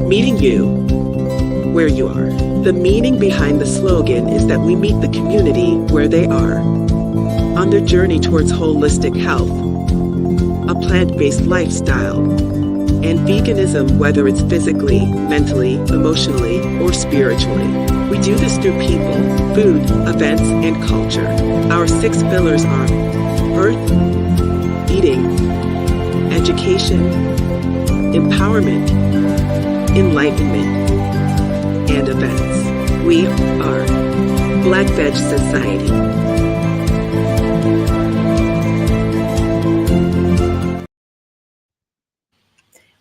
Meeting you where you are. The meaning behind the slogan is that we meet the community where they are, on their journey towards holistic health, a plant-based lifestyle, and veganism, whether it's physically, mentally, emotionally, or spiritually. We do this through people, food, events, and culture. Our 6 pillars are birth, eating, education, empowerment, enlightenment, and events. We are Black Veg Society.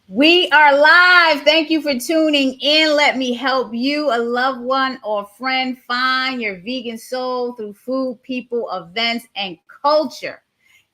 We are live. Thank you for tuning in. Let me help you, a loved one or friend, find your vegan soul through food, people, events, and culture.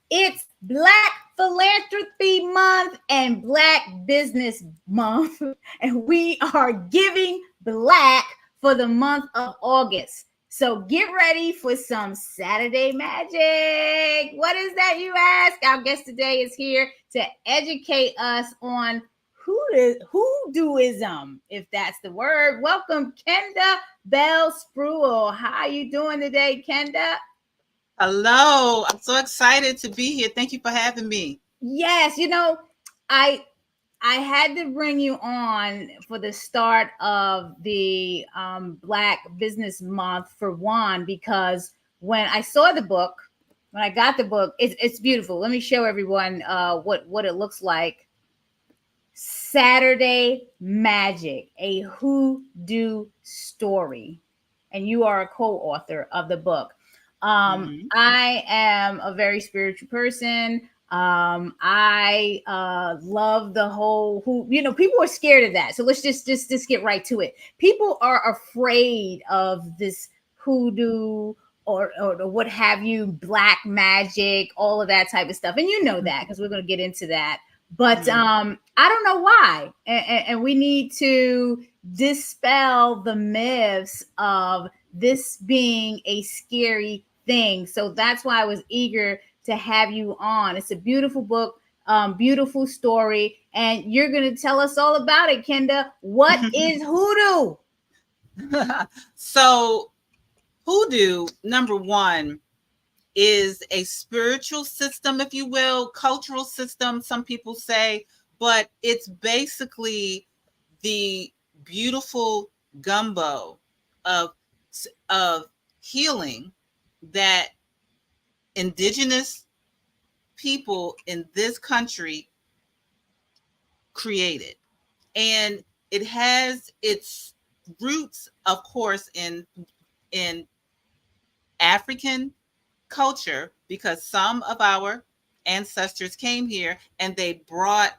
It's Black Philanthropy Month and Black Business Month, and we are giving Black for the month of August. So get ready for some Saturday magic. What is that, you ask? Our guest today is here to educate us on Hoodooism, if that's the word. Welcome, Kenda Bell-Spruill. How are you doing today, Kenda? Hello, I'm so excited to be here. Thank you for having me. Yes, you know, I had to bring you on for the start of the Black Business Month for one, because when I saw the book, when I got the book, it's beautiful. Let me show everyone what it looks like. Saturday Magic, a Hoodoo Story, and you are a co-author of the book. I am a very spiritual person. I love the whole people are scared of that. So let's just get right to it. People are afraid of this hoodoo or what have you, black magic, all of that type of stuff. And you know that because we're going to get into that. But I don't know why. And we need to dispel the myths of this being a scary thing. So that's why I was eager to have you on. It's a beautiful book, beautiful story. And you're going to tell us all about it, Kenda. What is hoodoo? So hoodoo, number one, is a spiritual system, if you will, cultural system, some people say, but it's basically the beautiful gumbo of healing that indigenous people in this country created. And it has its roots, of course, in African culture, because some of our ancestors came here and they brought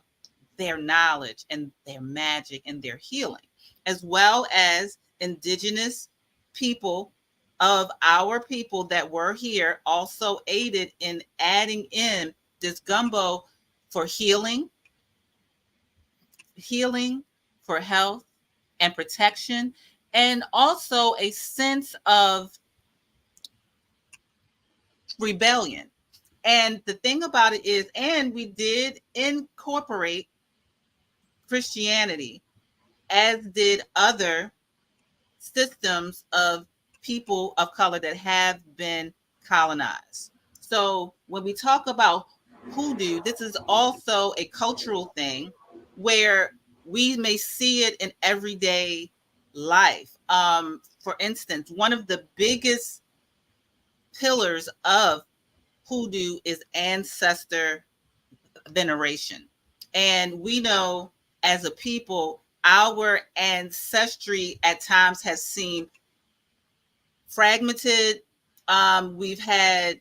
their knowledge and their magic and their healing, as well as indigenous people of our people that were here also aided in adding in this gumbo for healing, for health and protection, and also a sense of rebellion. And the thing about it is, and we did incorporate Christianity, as did other systems of people of color that have been colonized. So when we talk about hoodoo, this is also a cultural thing where we may see it in everyday life. For instance, one of the biggest pillars of hoodoo is ancestor veneration. And we know as a people, our ancestry at times has seemed fragmented. We've had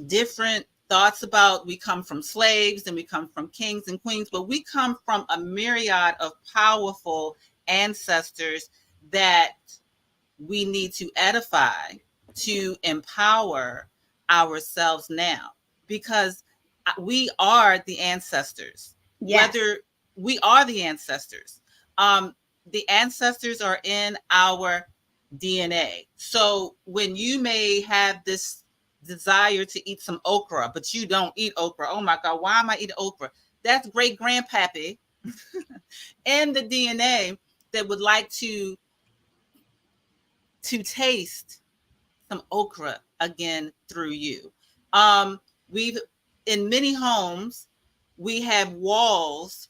different thoughts about, we come from slaves and we come from kings and queens, but we come from a myriad of powerful ancestors that we need to edify, to empower ourselves now, because we are the ancestors. Yes. Whether we are the ancestors, the ancestors are in our DNA. So when you may have this desire to eat some okra, but you don't eat okra, oh my God, why am I eating okra? That's great grandpappy in the DNA that would like to taste some okra again through you. We've in many homes we have walls,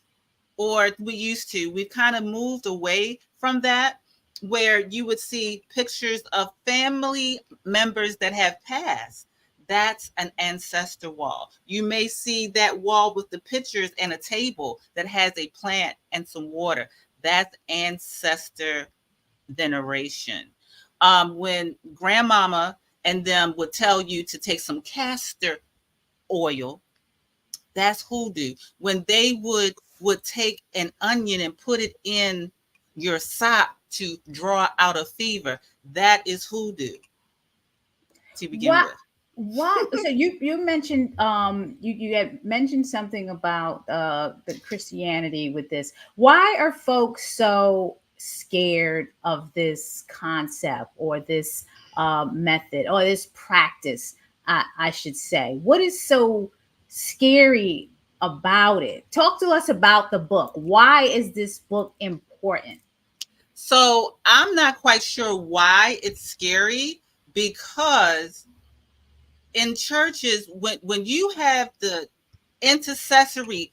or we used to. We've kind of moved away from that, where you would see pictures of family members that have passed. That's an ancestor wall. You may see that wall with the pictures and a table that has a plant and some water. That's ancestor veneration. When grandmama and them would tell you to take some castor oil, that's hoodoo. When they would take an onion and put it in your sock to draw out a fever, that is hoodoo to begin What? with. What? So you mentioned you had mentioned something about the Christianity with this. Why are folks so scared of this concept or this method or this practice? I should say. What is so scary about it? Talk to us about the book. Why is this book important? So I'm not quite sure why it's scary, because in churches, when you have the intercessory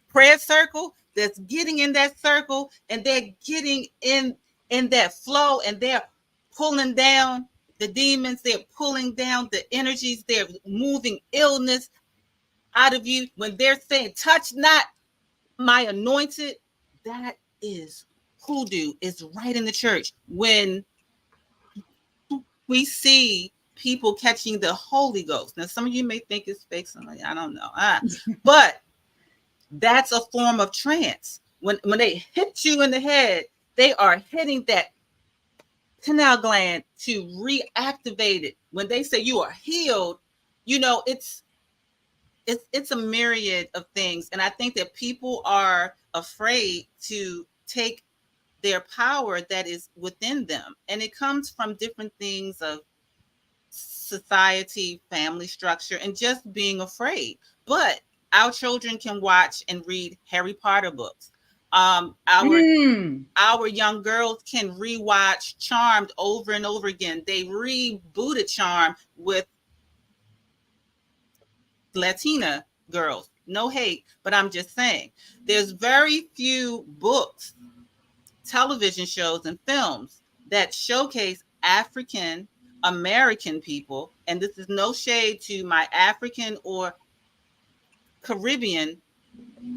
prayer circle that's getting in that circle, and they're getting in that flow, and they're pulling down the demons, they're pulling down the energies, they're moving illness out of you, when they're saying touch not my anointed, that is hoodoo. Is right in the church. When we see people catching the Holy Ghost, now some of you may think it's fake, some of you, I don't know, but that's a form of trance. When they hit you in the head, they are hitting that pineal gland to reactivate it. When they say you are healed, it's a myriad of things. And I think that people are afraid to take their power that is within them. And it comes from different things of society, family structure, and just being afraid. But our children can watch and read Harry Potter books. Our young girls can rewatch Charmed over and over again. They rebooted Charmed with Latina girls. No hate, but I'm just saying there's very few books, television shows, and films that showcase African American people. And this is no shade to my African or Caribbean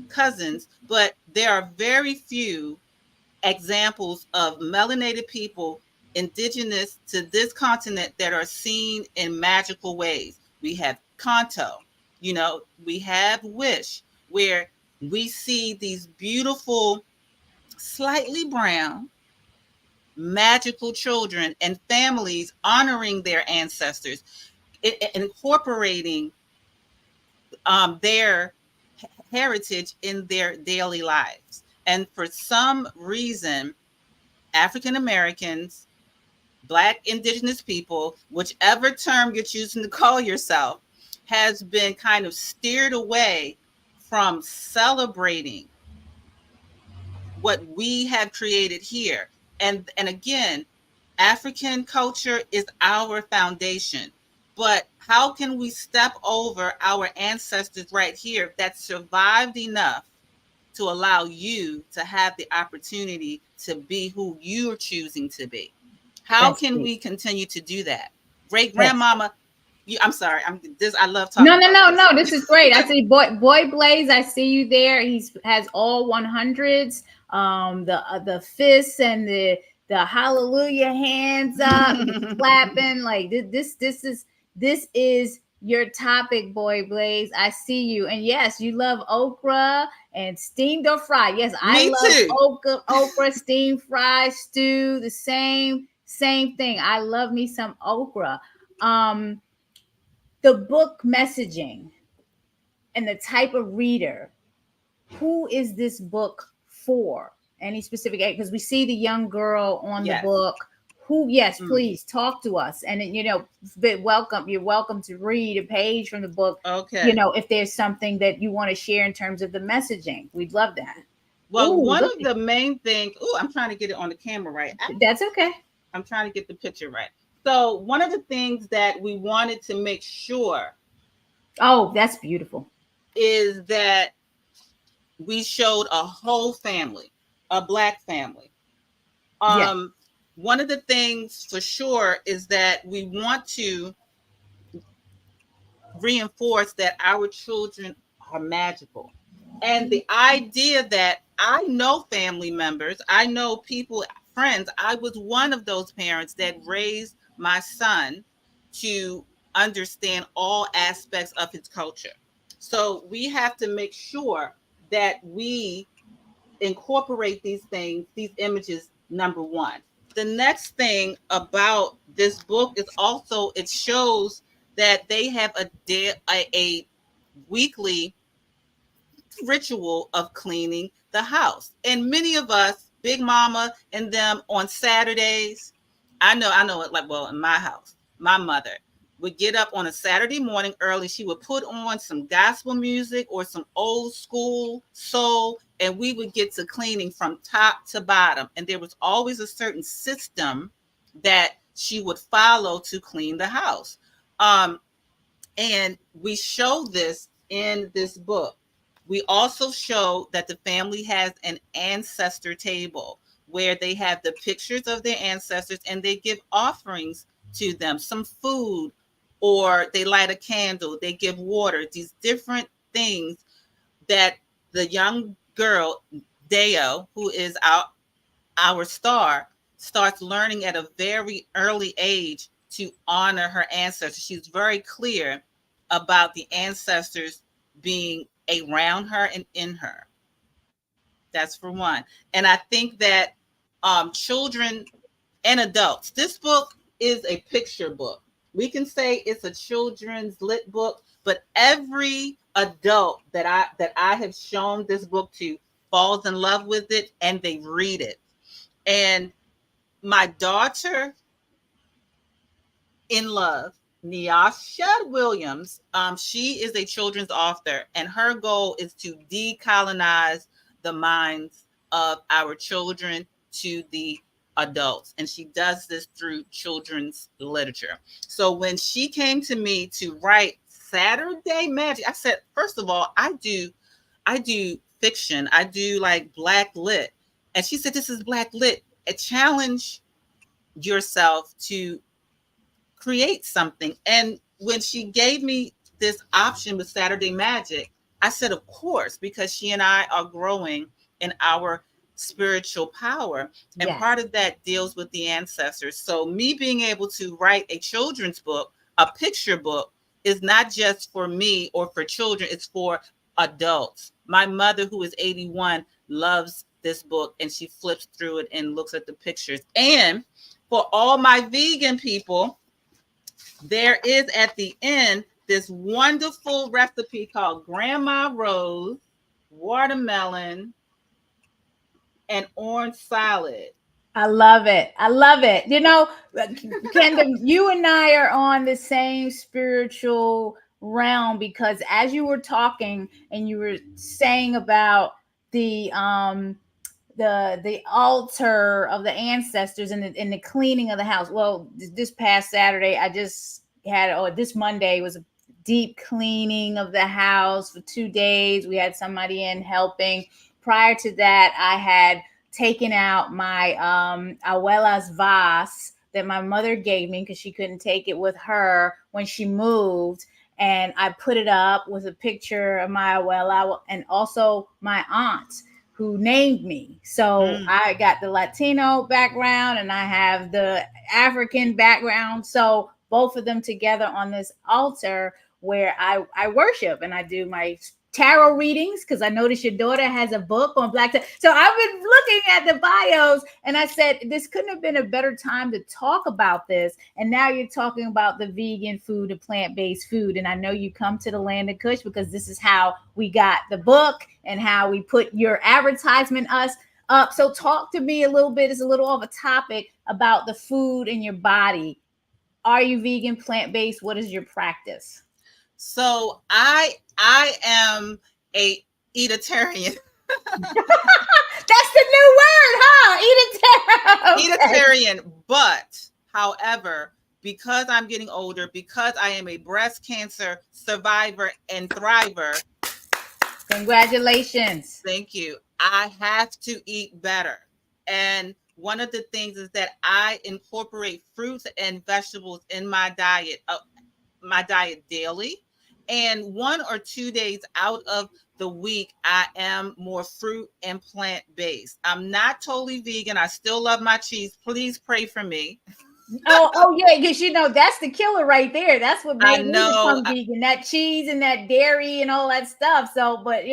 cousins, but there are very few examples of melanated people indigenous to this continent that are seen in magical ways. We have Kanto, we have Wish, where we see these beautiful, slightly brown, magical children and families honoring their ancestors, incorporating their heritage in their daily lives. And for some reason, African Americans, Black, Indigenous people, whichever term you're choosing to call yourself, has been kind of steered away from celebrating what we have created here. And again, African culture is our foundation. But how can we step over our ancestors right here that survived enough to allow you to have the opportunity to be who you're choosing to be? How That's can deep. we continue to do that? Great That's grandmama, I'm sorry, I love No, talking no, about no, this. no. This is great. I see boy Blaze. I see you there. He's has all 100s. The fists and the hallelujah hands up. He's clapping like this is your topic, boy Blaze. I see you. And yes, you love okra and steamed or fried. Yes, I Me love too. okra, steamed, fried, stew. The same thing. I love me some okra. The book messaging and the type of reader, who is this book for? Any specific age? Because we see the young girl on the Yes. book. Yes, please talk to us. And you're welcome to read a page from the book. Okay. If there's something that you want to share in terms of the messaging, we'd love that. Well, one of the main things, I'm trying to get it on the camera right. That's okay. I'm trying to get the picture right. So one of the things that we wanted to make sure. Oh, that's beautiful. Is that we showed a whole family, a Black family. Yes. One of the things for sure is that we want to reinforce that our children are magical. And the idea that I know family members, I know people, friends, I was one of those parents that raised my son to understand all aspects of his culture. So we have to make sure that we incorporate these things, these images, number one. The next thing about this book is also it shows that they have a weekly ritual of cleaning the house. And many of us, Big Mama and them on Saturdays, I know it like, well, in my house, my mother would get up on a Saturday morning early. She would put on some gospel music or some old school soul, and we would get to cleaning from top to bottom. And there was always a certain system that she would follow to clean the house. And we show this in this book. We also show that the family has an ancestor table where they have the pictures of their ancestors and they give offerings to them, some food, or they light a candle, they give water, these different things that the young girl, Dayo, who is our star, starts learning at a very early age to honor her ancestors. She's very clear about the ancestors being around her and in her. That's for one. And I think that children and adults, this book is a picture book. We can say it's a children's lit book, but every adult that I have shown this book to falls in love with it and they read it. And my daughter in love, Nyasha Willams, she is a children's author, and her goal is to decolonize the minds of our children to the adults. And she does this through children's literature. So when she came to me to write Saturday Magic, I said, first of all, I do fiction. I do like Black lit. And she said, this is Black lit. Challenge yourself to create something. And when she gave me this option with Saturday Magic, I said, of course, because she and I are growing in our spiritual power. And part of that deals with the ancestors. So me being able to write a children's book, a picture book, is not just for me or for children, it's for adults. My mother, who is 81, loves this book, and she flips through it and looks at the pictures. And for all my vegan people, there is at the end this wonderful recipe called Grandma Rose watermelon and orange salad. I love it. I love it. Kenda, you and I are on the same spiritual realm, because as you were talking and you were saying about the altar of the ancestors and the cleaning of the house. Well, this past Saturday, I just had, this Monday was a deep cleaning of the house for 2 days. We had somebody in helping. Prior to that, I had taken out my abuela's vase that my mother gave me because she couldn't take it with her when she moved. And I put it up with a picture of my abuela and also my aunt who named me. So I got the Latino background and I have the African background. So both of them together on this altar where I worship, and I do my tarot readings, because I noticed your daughter has a book on Black. So I've been looking at the bios and I said, this couldn't have been a better time to talk about this. And now you're talking about the vegan food and plant-based food. And I know you come to the land of Kush because this is how we got the book and how we put your advertisement So talk to me a little bit. It's a little off a topic about the food in your body. Are you vegan, plant-based? What is your practice? So I am a eatitarian. That's the new word, huh? Eatitarian, but however, because I'm getting older, because I am a breast cancer survivor and thriver, Congratulations. thank you, I have to eat better. And one of the things is that I incorporate fruits and vegetables in my diet daily. And 1 or 2 days out of the week, I am more fruit and plant based. I'm not totally vegan. I still love my cheese. Please pray for me. Oh yeah, because that's the killer right there. That's what I made me know. become vegan. That cheese and that dairy and all that stuff. So, but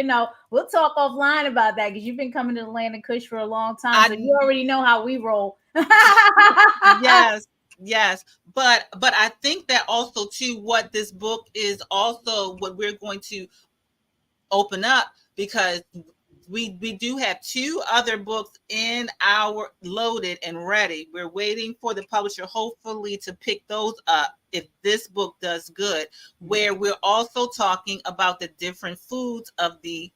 we'll talk offline about that because you've been coming to the land of Kush for a long time, so you already know how we roll. Yes, yes. But I think that also too, what this book is also what we're going to open up, because we do have 2 other books in our loaded and ready. We're waiting for the publisher hopefully to pick those up if this book does good, where we're also talking about the different foods of the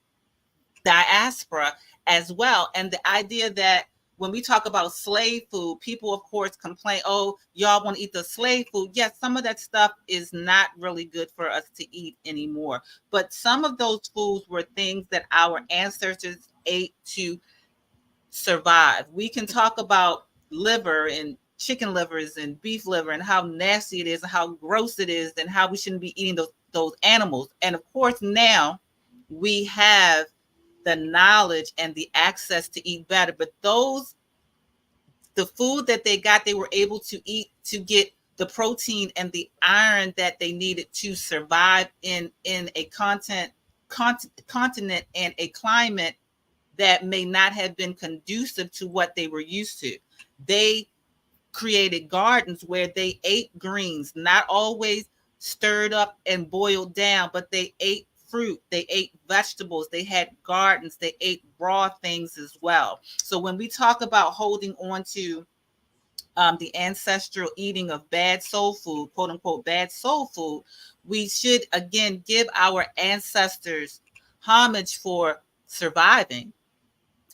diaspora as well. And the idea that when we talk about slave food, people, of course, complain, oh, y'all want to eat the slave food. Yes, some of that stuff is not really good for us to eat anymore. But some of those foods were things that our ancestors ate to survive. We can talk about liver and chicken livers and beef liver and how nasty it is and how gross it is and how we shouldn't be eating those animals. And of course, now we have the knowledge and the access to eat better. But the food that they got, they were able to eat to get the protein and the iron that they needed to survive in a continent and a climate that may not have been conducive to what they were used to. They created gardens where they ate greens, not always stirred up and boiled down, but they ate fruit, they ate vegetables, they had gardens, they ate raw things as well. So when we talk about holding on to the ancestral eating of bad soul food, quote unquote, bad soul food, we should again give our ancestors homage for surviving.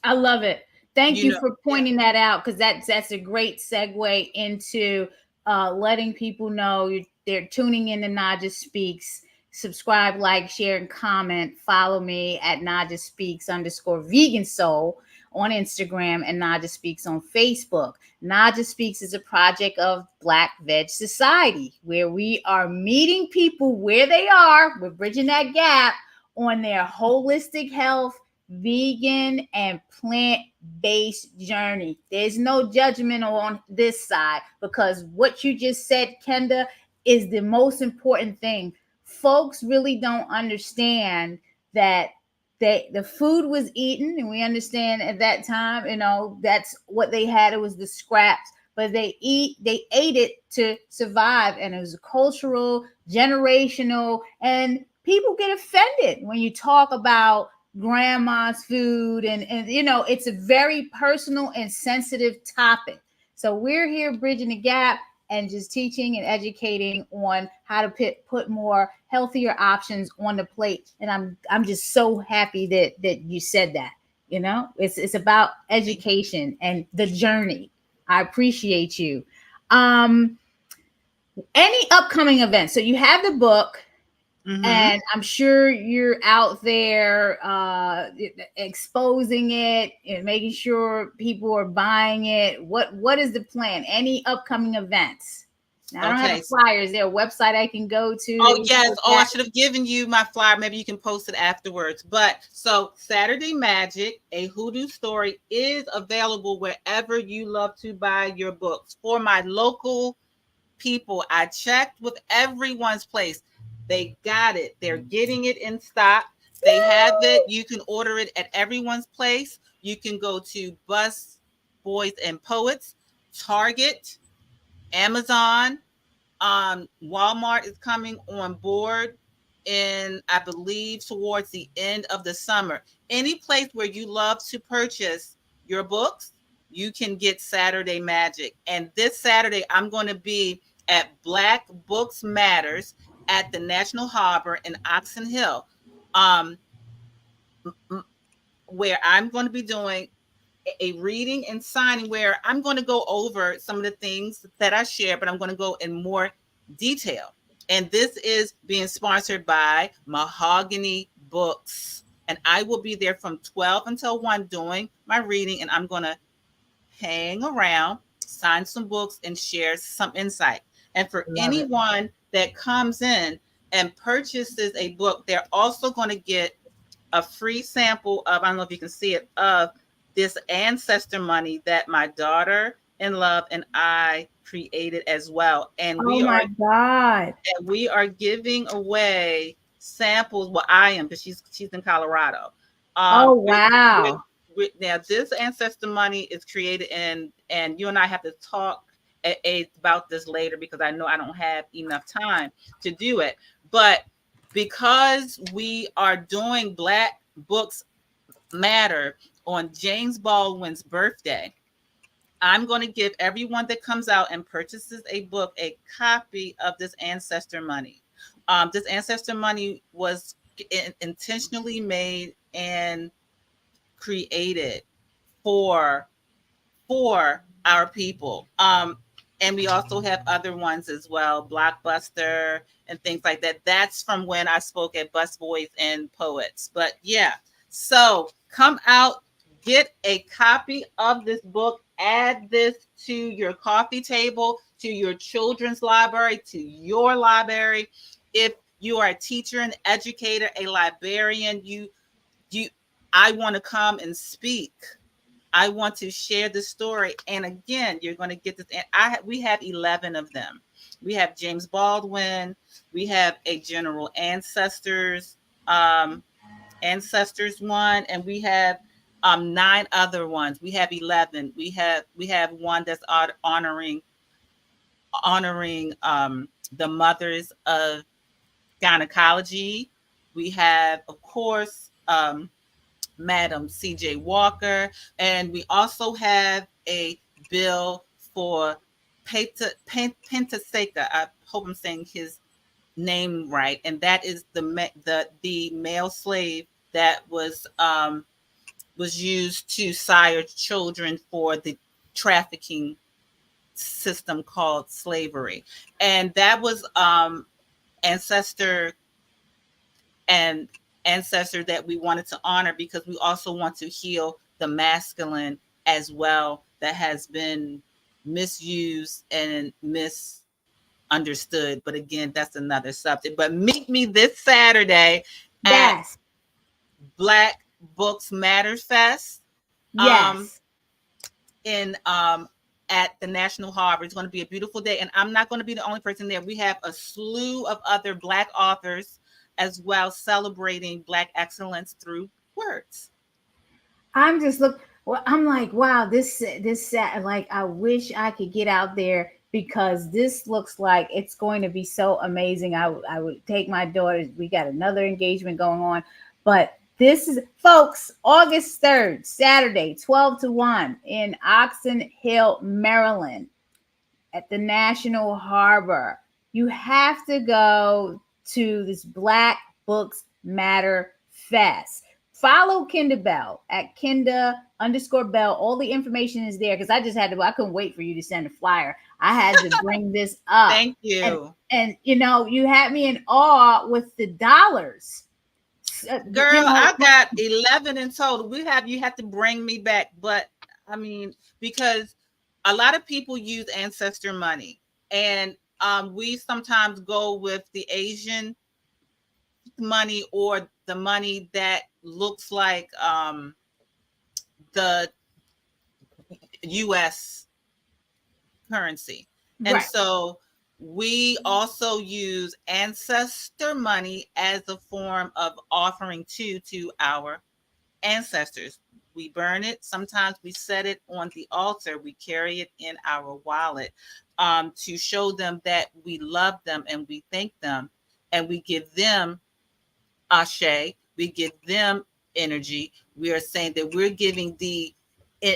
I love it. Thank You you know, for yeah. pointing that out because that's a great segue into letting people know they're tuning in to Naijha Speaks. Subscribe, like, share, and comment. Follow me at Naijha Speaks _vegan soul on Instagram and Naijha Speaks on Facebook. Naijha Speaks is a project of Black Veg Society where we are meeting people where they are. We're bridging that gap on their holistic health, vegan, and plant-based journey. There's no judgment on this side because what you just said, Kenda, is the most important thing. Folks really don't understand that the food was eaten, and we understand at that time, that's what they had. It was the scraps, but they ate it to survive, and it was cultural, generational, and people get offended when you talk about grandma's food and it's a very personal and sensitive topic. So we're here bridging the gap and just teaching and educating on how to put more healthier options on the plate. And I'm just so happy that you said that. It's about education and the journey. I appreciate you. Any upcoming events? So you have the book. Mm-hmm. And I'm sure you're out there exposing it and making sure people are buying it. What is the plan? Any upcoming events? Now, I don't have flyers. Is there a website I can go to? Oh, yes. Oh, I should have given you my flyer. Maybe you can post it afterwards. But so Saturday Magic, a Hoodoo Story, is available wherever you love to buy your books. For my local people, I checked with everyone's place. They got it. They're getting it in stock. They have it. You can order it at everyone's place. You can go to Bus Boys and Poets, Target, Amazon. Walmart is coming on board in, I believe, towards the end of the summer. Any place where you love to purchase your books, you can get Saturday Magic. And this Saturday, I'm going to be at Black Books Matters at the National Harbor in Oxon Hill, where I'm going to be doing a reading and signing where I'm going to go over some of the things that I share, but I'm going to go in more detail. And this is being sponsored by Mahogany Books. And I will be there from 12 until 1 doing my reading, and I'm going to hang around, sign some books, and share some insight. And for anyone that comes in and purchases a book, they're also going to get a free sample of, I don't know if you can see it, of this ancestor money that my daughter in love and I created as well. And oh my God. And we are giving away samples. Well, I am, because she's in Colorado. Oh wow. Now this ancestor money is created, and you and I have to talk about this later, because I know I don't have enough time to do it. But because we are doing Black Books Matter on James Baldwin's birthday, I'm going to give everyone that comes out and purchases a book a copy of this ancestor money. This ancestor money was intentionally made and created for our people. And we also have other ones as well, Blockbuster and things like that. That's from when I spoke at Busboys and Poets. But yeah, so come out, get a copy of this book, add this to your coffee table, to your children's library, to your library. If you are a teacher, an educator, a librarian, I want to come and speak. I want to share the story. And again, you're going to get this. And we have 11 of them. We have James Baldwin. We have a General Ancestors one, and we have 9 other ones. We have 11. We have one that's honoring the mothers of gynecology. We have, of course, Madam C.J. Walker, and we also have a bill for Pentaseka. I hope I'm saying his name right, and that is the male slave that was used to sire children for the trafficking system called slavery, and that was ancestor that we wanted to honor, because we also want to heal the masculine as well, that has been misused and misunderstood. But again, that's another subject. But meet me this Saturday at Black Books Matter Fest. Yes. In at the National Harbor. It's going to be a beautiful day, and I'm not going to be the only person there. We have a slew of other Black authors as well, celebrating Black excellence through words. I'm just I'm like, wow, this like, I wish I could get out there, because this looks like it's going to be so amazing. I would take my daughters. We got another engagement going on, but this is, folks, August 3rd, Saturday, 12 to 1 in Oxon Hill, Maryland, at the National Harbor. You have to go to this Black Books Matter Fest. Follow Kenda Bell at Kenda_Bell. All the information is there, because I couldn't wait for you to send a flyer. I had to bring this up. Thank you. And you know, you had me in awe with the dollars. Girl, I got 11 in total. You have to bring me back. But I mean, because a lot of people use ancestor money, and we sometimes go with the Asian money, or the money that looks like the US currency. And so we also use ancestor money as a form of offering to our ancestors. We burn it. Sometimes we set it on the altar. We carry it in our wallet to show them that we love them and we thank them, and we give them ashe. We give them energy. We are saying that we're giving the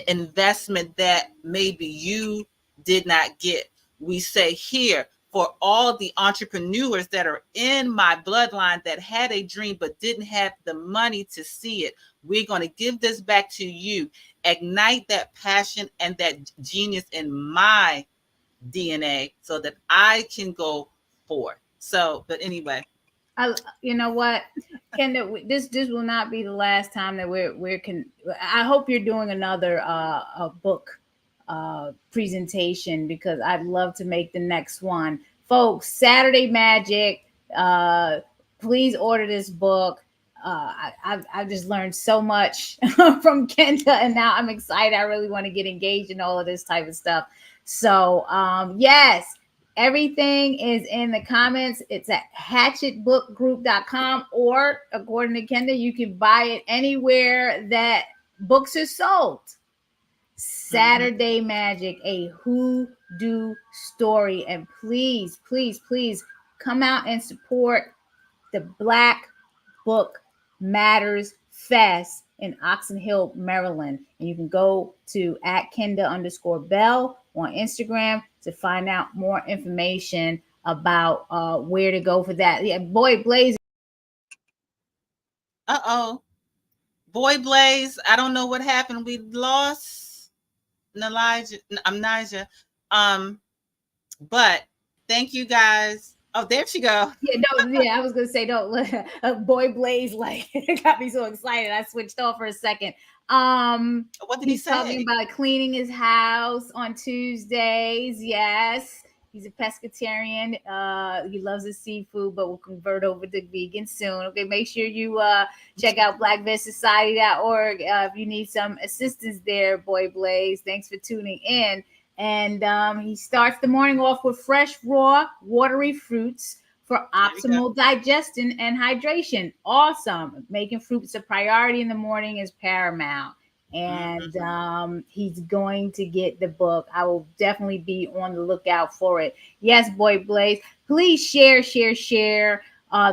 investment that maybe you did not get. We say here, for all the entrepreneurs that are in my bloodline that had a dream but didn't have the money to see it, we're going to give this back to you. Ignite that passion and that genius in my DNA so that I can go forward. So, but anyway. You know what, Kenda, this will not be the last time that we're I hope you're doing another a book presentation, because I'd love to make the next one. Folks, Saturday Magic, please order this book. I've just learned so much from Kenda, and now I'm excited. I really want to get engaged in all of this type of stuff. So yes, everything is in the comments. It's at hatchetbookgroup.com, or according to Kenda, you can buy it anywhere that books are sold. Saturday Magic, a Hoodoo Story. And please, please, please come out and support the Black Book Matters Fest in Oxon Hill, Maryland. And you can go to @Kenda_Bell on Instagram to find out more information about where to go for that. Yeah, Boy Blaze. Boy Blaze, I don't know what happened. We lost Nyasha. But thank you guys. Oh, there she go. Yeah, I was gonna say, don't let Boy Blaze, like, it got me so excited. I switched off for a second. What did he say? Talking about cleaning his house on Tuesdays. Yes, he's a pescatarian. He loves his seafood, but will convert over to vegan soon. Okay, make sure you check out blackvegsociety.org if you need some assistance there, Boy Blaze. Thanks for tuning in. And he starts the morning off with fresh, raw, watery fruits for optimal digestion and hydration. Awesome. Making fruits a priority in the morning is paramount. And he's going to get the book. I will definitely be on the lookout for it. Yes, Boy Blaze. Please share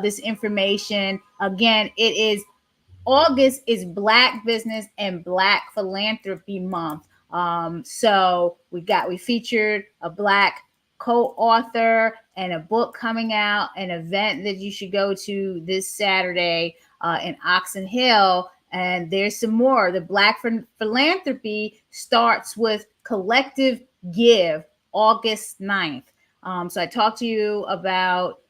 this information. Again, it is August is Black Business and Black Philanthropy Month. So we featured a Black co-author and a book coming out, an event that you should go to this Saturday in Oxon Hill. And there's some more. The Black Philanthropy starts with Collective Give, August 9th. So I talked to you about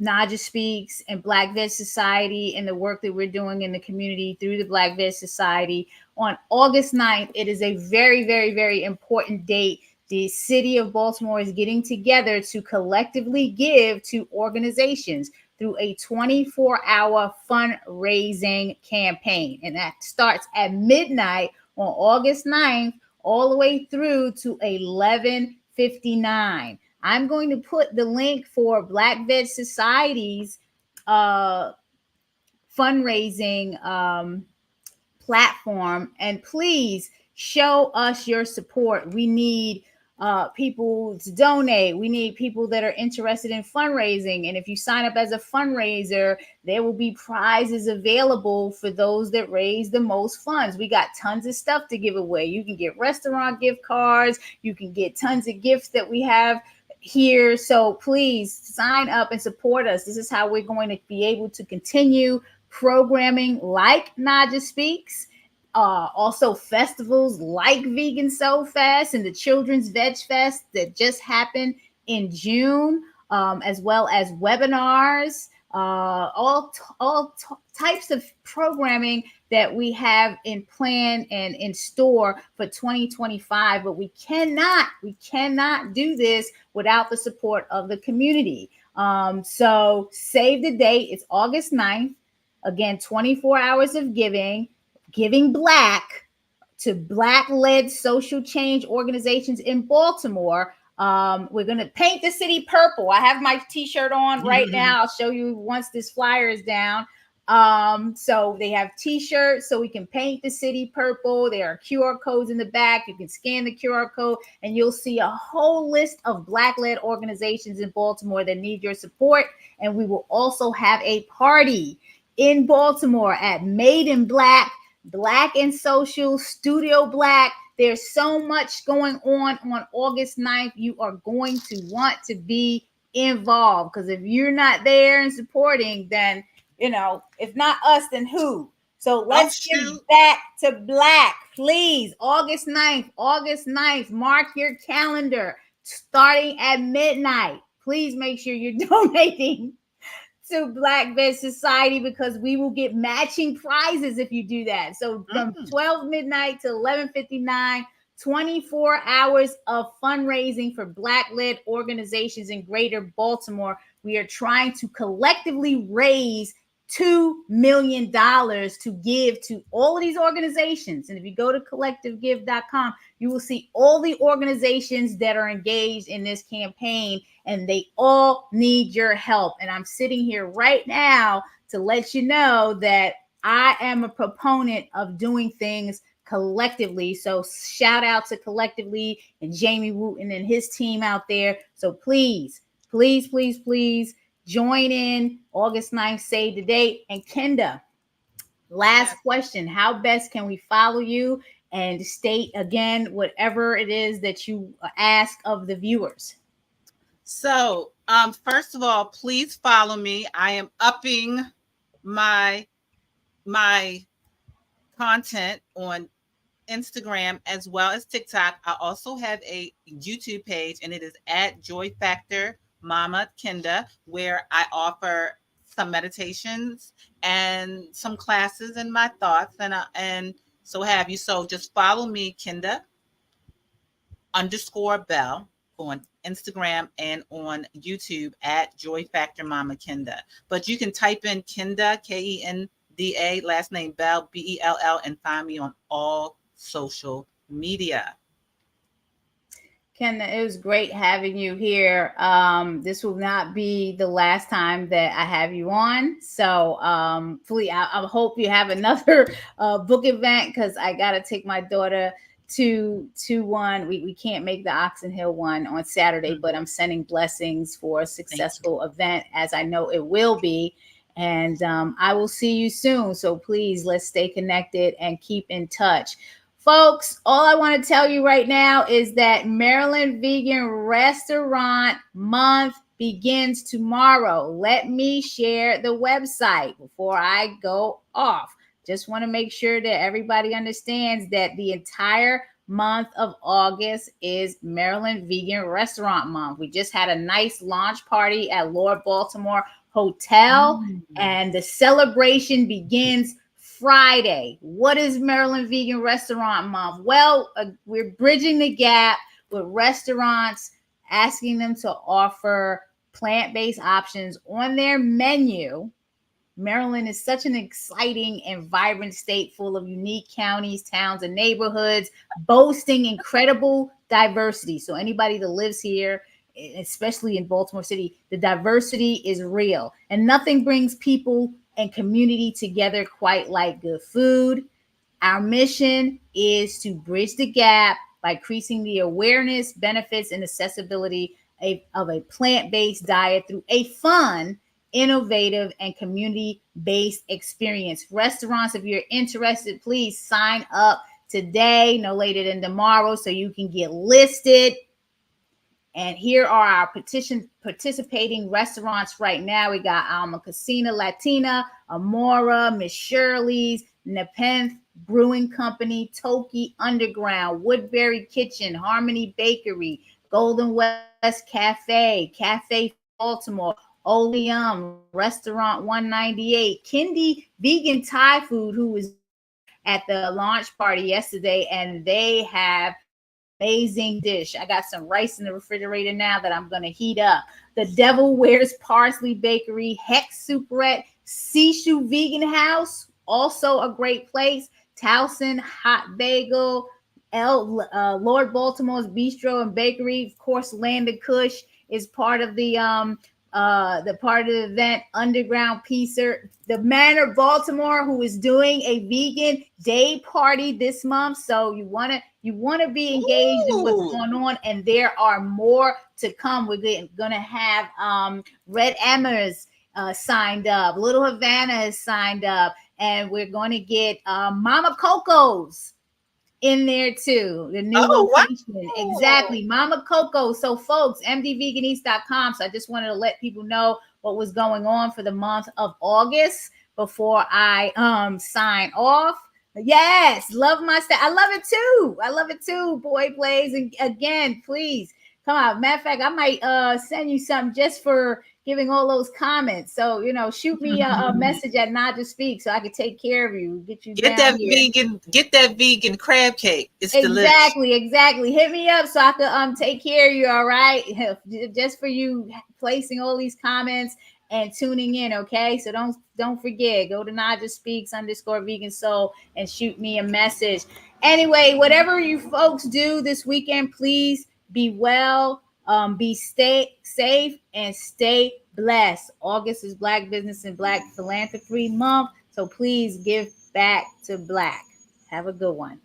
Naijha Speaks and Black Veg Society and the work that we're doing in the community through the Black Veg Society. On August 9th, it is a very, very, very important date. The city of Baltimore is getting together to collectively give to organizations through a 24-hour fundraising campaign. And that starts at midnight on August 9th, all the way through to 11:59. I'm going to put the link for Black Veg Society's fundraising platform. And please show us your support. We need people to donate. We need people that are interested in fundraising. And if you sign up as a fundraiser, there will be prizes available for those that raise the most funds. We got tons of stuff to give away. You can get restaurant gift cards. You can get tons of gifts that we have here. So please sign up and support us. This is how we're going to be able to continue programming like Naijha Speaks. Also festivals like Vegan Soul Fest and the Children's Veg Fest that just happened in June, as well as webinars, all types of programming that we have in plan and in store for 2025. But we cannot do this without the support of the community. So save the date. It's August 9th. Again, 24 hours of giving Black to Black-led social change organizations in Baltimore. We're going to paint the city purple. I have my t-shirt on right now. I'll show you once this flyer is down. So they have t-shirts so we can paint the city purple. There are QR codes in the back. You can scan the QR code and you'll see a whole list of Black-led organizations in Baltimore that need your support. And we will also have a party in Baltimore at Made in Black Black in Social, Studio Black. There's so much going on August 9th. You are going to want to be involved, because if you're not there and supporting, then, you know, if not us, then who? So let's get back to Black, please. August 9th, mark your calendar, starting at midnight. Please make sure you're donating to Black Bed Society, because we will get matching prizes if you do that. So from 12 midnight to 11:59, 24 hours of fundraising for Black-led organizations in Greater Baltimore. We are trying to collectively raise $2 million to give to all of these organizations. And if you go to collectivegive.com, you will see all the organizations that are engaged in this campaign, and they all need your help. And I'm sitting here right now to let you know that I am a proponent of doing things collectively. So shout out to Collectively and Jamie Wooten and his team out there. So please, please, please, please join in August 9th, save the date. And Kenda, last question. How best can we follow you? And state again, whatever it is that you ask of the viewers. So, first of all, please follow me. I am upping my content on Instagram as well as TikTok. I also have a YouTube page, and it is at Joy Factor Mama Kenda, where I offer some meditations and some classes and my thoughts, and so have you. So just follow me, Kenda_Bell, on Instagram and on YouTube at Joy Factor Mama Kenda. But you can type in Kenda, Kenda, last name Bell, Bell, and find me on all social media. Kenda, it was great having you here. This will not be the last time that I have you on. So please, I hope you have another book event, because I got to take my daughter to one. We can't make the Oxon Hill one on Saturday, but I'm sending blessings for a successful event, as I know it will be. And I will see you soon. So please, let's stay connected and keep in touch. Folks, all I want to tell you right now is that Maryland Vegan Restaurant Month begins tomorrow. Let me share the website before I go off. Just want to make sure that everybody understands that the entire month of August is Maryland Vegan Restaurant Month. We just had a nice launch party at Lord Baltimore Hotel, and the celebration begins Friday. What is Maryland Vegan Restaurant Month? Well, we're bridging the gap with restaurants, asking them to offer plant-based options on their menu. Maryland is such an exciting and vibrant state full of unique counties, towns, and neighborhoods, boasting incredible diversity. So anybody that lives here, especially in Baltimore City, the diversity is real, and nothing brings people and community together quite like good food. Our mission is to bridge the gap by increasing the awareness, benefits, and accessibility of a plant-based diet through a fun, innovative, and community-based experience. Restaurants, if you're interested, please sign up today, no later than tomorrow, so you can get listed. And here are our participating restaurants right now. We got Alma Casina Latina, Amora, Miss Shirley's, Nepenthe Brewing Company, Toki Underground, Woodbury Kitchen, Harmony Bakery, Golden West Cafe, Cafe Baltimore, Oleum, Restaurant 198, Kendi Vegan Thai Food, who was at the launch party yesterday, and they have amazing dish. I got some rice in the refrigerator now that I'm going to heat up. The Devil Wears Parsley Bakery, Hex Superette, Sishu Vegan House, also a great place. Towson Hot Bagel, Lord Baltimore's Bistro and Bakery. Of course, Landed Kush is part of the event. Underground Pizza, the Manor Baltimore, who is doing a vegan day party this month. So you want to be engaged in what's going on, and there are more to come. We're gonna have Red Emmers signed up, Little Havana is signed up, and we're going to get Mama Coco's in there too. The new Oh, location. wow. Exactly. Mama Coco. So folks, mdveganeast.com. So I just wanted to let people know what was going on for the month of August before I sign off. Yes, love my staff. I love it too. I love it too. Boy plays. And again, please come out. Matter of fact, I might send you something just for giving all those comments. So, shoot me a message at Naijha Speak so I can take care of you, get you Get down that here. get that vegan crab cake. It's delicious. Exactly. Hit me up so I could take care of you, all right? Just for you placing all these comments and tuning in, okay? So don't forget, go to Naijha Speaks _vegan soul and shoot me a message. Anyway, whatever you folks do this weekend, please be well, stay safe, and stay blessed. August is Black Business and Black Philanthropy Month, so please give back to Black. Have a good one.